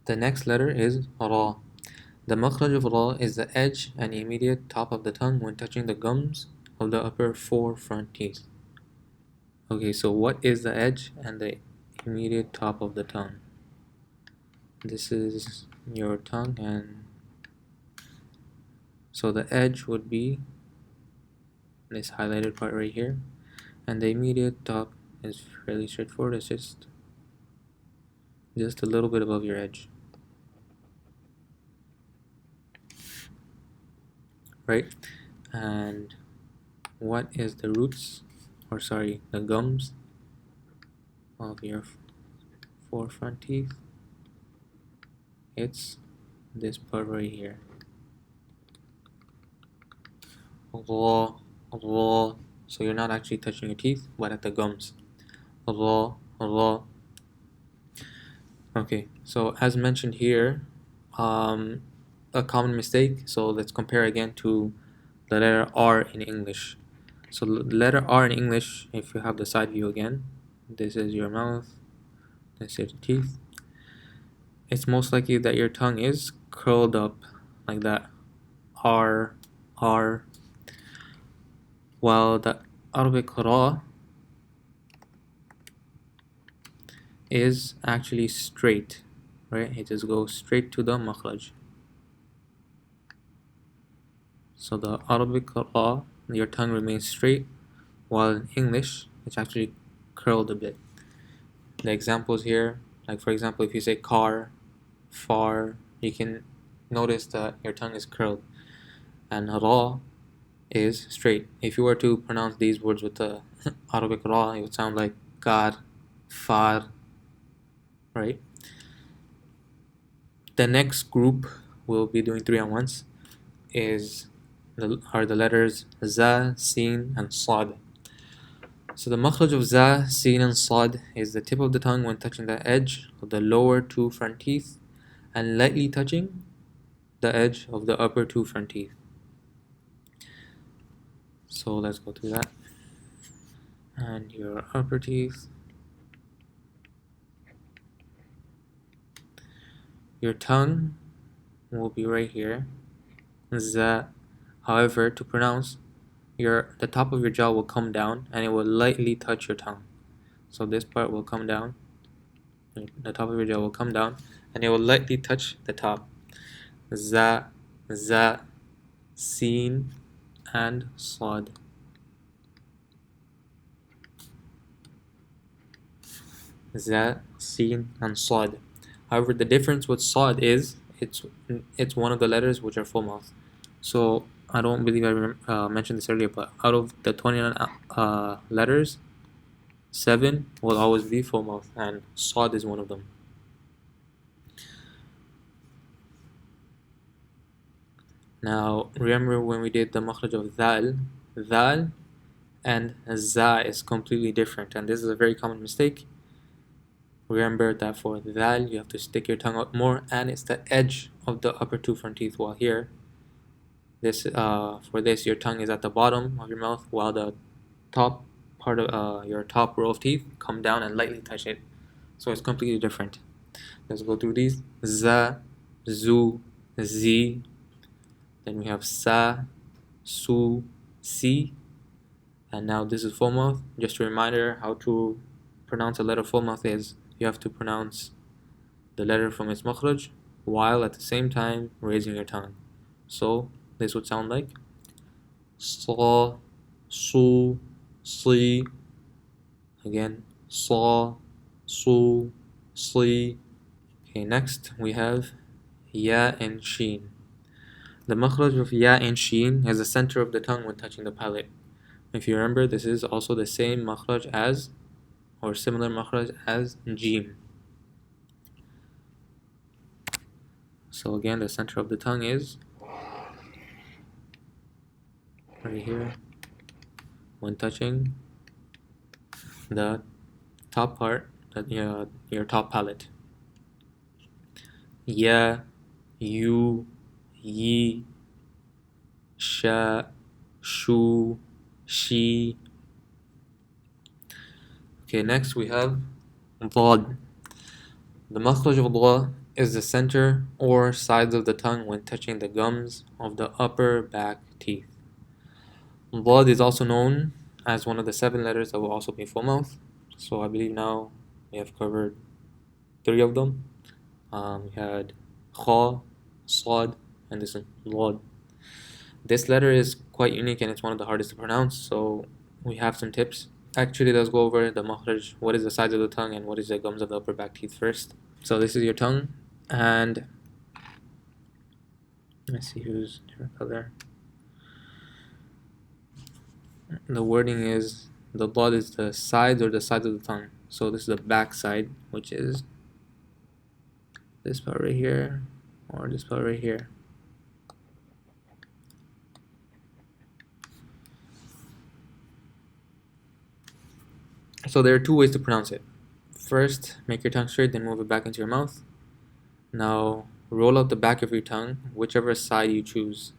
The next letter is Ra. The makhraj of Ra is the edge and immediate top of the tongue when touching the gums of the upper four front teeth. Okay, so what is the edge and the immediate top of the tongue? This is your tongue, and so the edge would be this highlighted part right here, and the immediate top is fairly straightforward. It's just a little bit above your edge, right? And what is the roots, or sorry, the gums of your four front teeth? It's this part right here. Allah, Allah. So you're not actually touching your teeth, but at the gums. Allah, Allah. Okay, so as mentioned here, a common mistake. So let's compare again to the letter R in English. So the letter R in English, if you have the side view again, this is your mouth, this is your teeth. It's most likely that your tongue is curled up like that. R, R. While the Arabic Ra is actually straight, right? It just goes straight to the makhraj. So the Arabic Ra, your tongue remains straight, while in English, it's actually curled a bit. The examples here, like for example, if you say car, far, you can notice that your tongue is curled, and Ra is straight. If you were to pronounce these words with the Arabic Ra, it would sound like kar, far, right? The next group we'll be doing 3 at once are the letters za, sin, and sad. So the makhraj of za, sin, and sad is the tip of the tongue when touching the edge of the lower two front teeth and lightly touching the edge of the upper two front teeth. So let's go through that. And your upper teeth. Your tongue will be right here. Za. However, to pronounce, the top of your jaw will come down and it will lightly touch your tongue. So this part will come down. The top of your jaw will come down and it will lightly touch the top. Za, za, sin, and sad. Za, sin, and sad. However, the difference with sad is it's one of the letters which are full mouth. So I don't believe I mentioned this earlier, but out of the 29 letters, 7 will always be full mouth, and sad is one of them. Now, remember when we did the makhraj of dal and za is completely different, and this is a very common mistake. Remember that for dal, you have to stick your tongue out more, and it's the edge of the upper two front teeth, while here, for this, your tongue is at the bottom of your mouth, while the top part of your top row of teeth come down and lightly touch it. So it's completely different. Let's go through these. Za, zu, zi. Then we have sa, su, si. And now this is full mouth. Just a reminder how to pronounce a letter full mouth is you have to pronounce the letter from its makhraj while at the same time raising your tongue. So this would sound like sa, su, si. Again, sa, su, si. Okay, next we have ya and sheen. The makhraj of ya and sheen is the center of the tongue when touching the palate. If you remember, this is also the same makhraj as, or similar makhraj as jim. So again, the center of the tongue is right here when touching the top part, your top palate. Ya, you, yi, sha, shu, she. Okay, next we have dad. The makhraj of dad is the center or sides of the tongue when touching the gums of the upper back teeth. Blood is also known as one of the 7 letters that will also be full mouth. So I believe now we have covered 3 of them. We had Kha, Sad, and this one, Lod. This letter is quite unique and it's one of the hardest to pronounce, so we have some tips. Actually, let's go over the Makharij, what is the size of the tongue and what is the gums of the upper back teeth first. So this is your tongue, and let's see who's different color. The wording is the blood is the sides or the sides of the tongue. So this is the back side, which is this part right here or this part right here. So there are 2 ways to pronounce it. First, make your tongue straight, then move it back into your mouth. Now roll out the back of your tongue, whichever side you choose,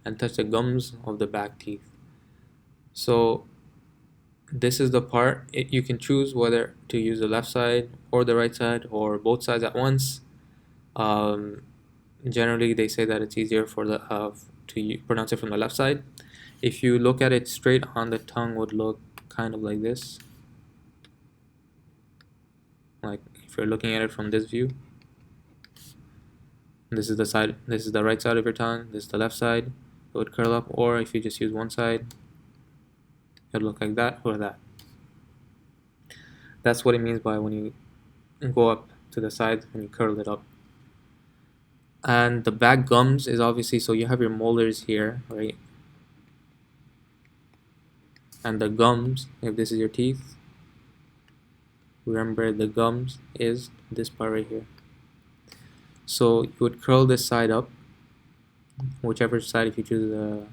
and touch the gums of the back teeth. So this is the part, you can choose whether to use the left side or the right side or both sides at once. Generally, they say that it's easier for the to pronounce it from the left side. If you look at it straight on, the tongue would look kind of like this. Like if you're looking at it from this view, this is the side, this is the right side of your tongue, this is the left side. It would curl up, or if you just use one side, it would look like that or that. That's what it means by when you go up to the sides and you curl it up. And the back gums is obviously, so you have your molars here, right? And the gums, if this is your teeth, remember the gums is this part right here. So you would curl this side up, whichever side, if you choose the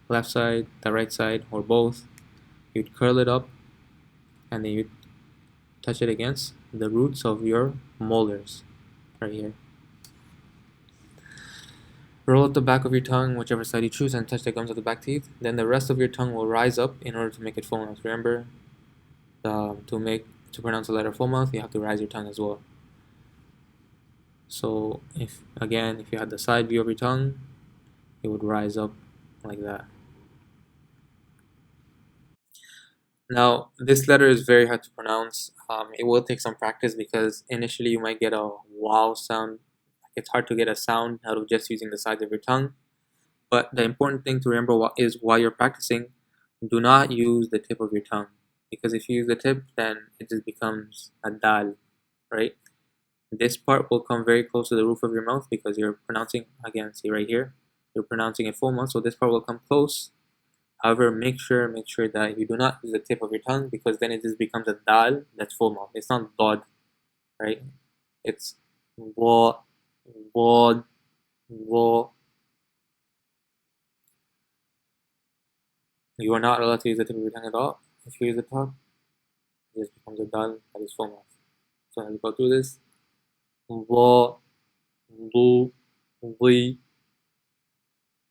left side, the right side, or both, you'd curl it up and then you'd touch it against the roots of your molars right here. Roll up the back of your tongue, whichever side you choose, and touch the gums of the back teeth. Then the rest of your tongue will rise up in order to make it full mouth. Remember, to pronounce the letter full mouth, you have to rise your tongue as well. So if you had the side view of your tongue, it would rise up like that. Now, this letter is very hard to pronounce. It will take some practice because initially you might get a wow sound. It's hard to get a sound out of just using the sides of your tongue. But the important thing to remember is while you're practicing, do not use the tip of your tongue. Because if you use the tip, then it just becomes a dal, right? This part will come very close to the roof of your mouth because you're pronouncing, again, see right here, you're pronouncing it full mouth, so this part will come close. However, make sure that you do not use the tip of your tongue because then it just becomes a dal that's full mouth. It's not dod, right? It's wo, wod, wo. You are not allowed to use the tip of your tongue at all. If you use the top, it just becomes a dal that is full mouth. So let's go through this. Wo, lu, we,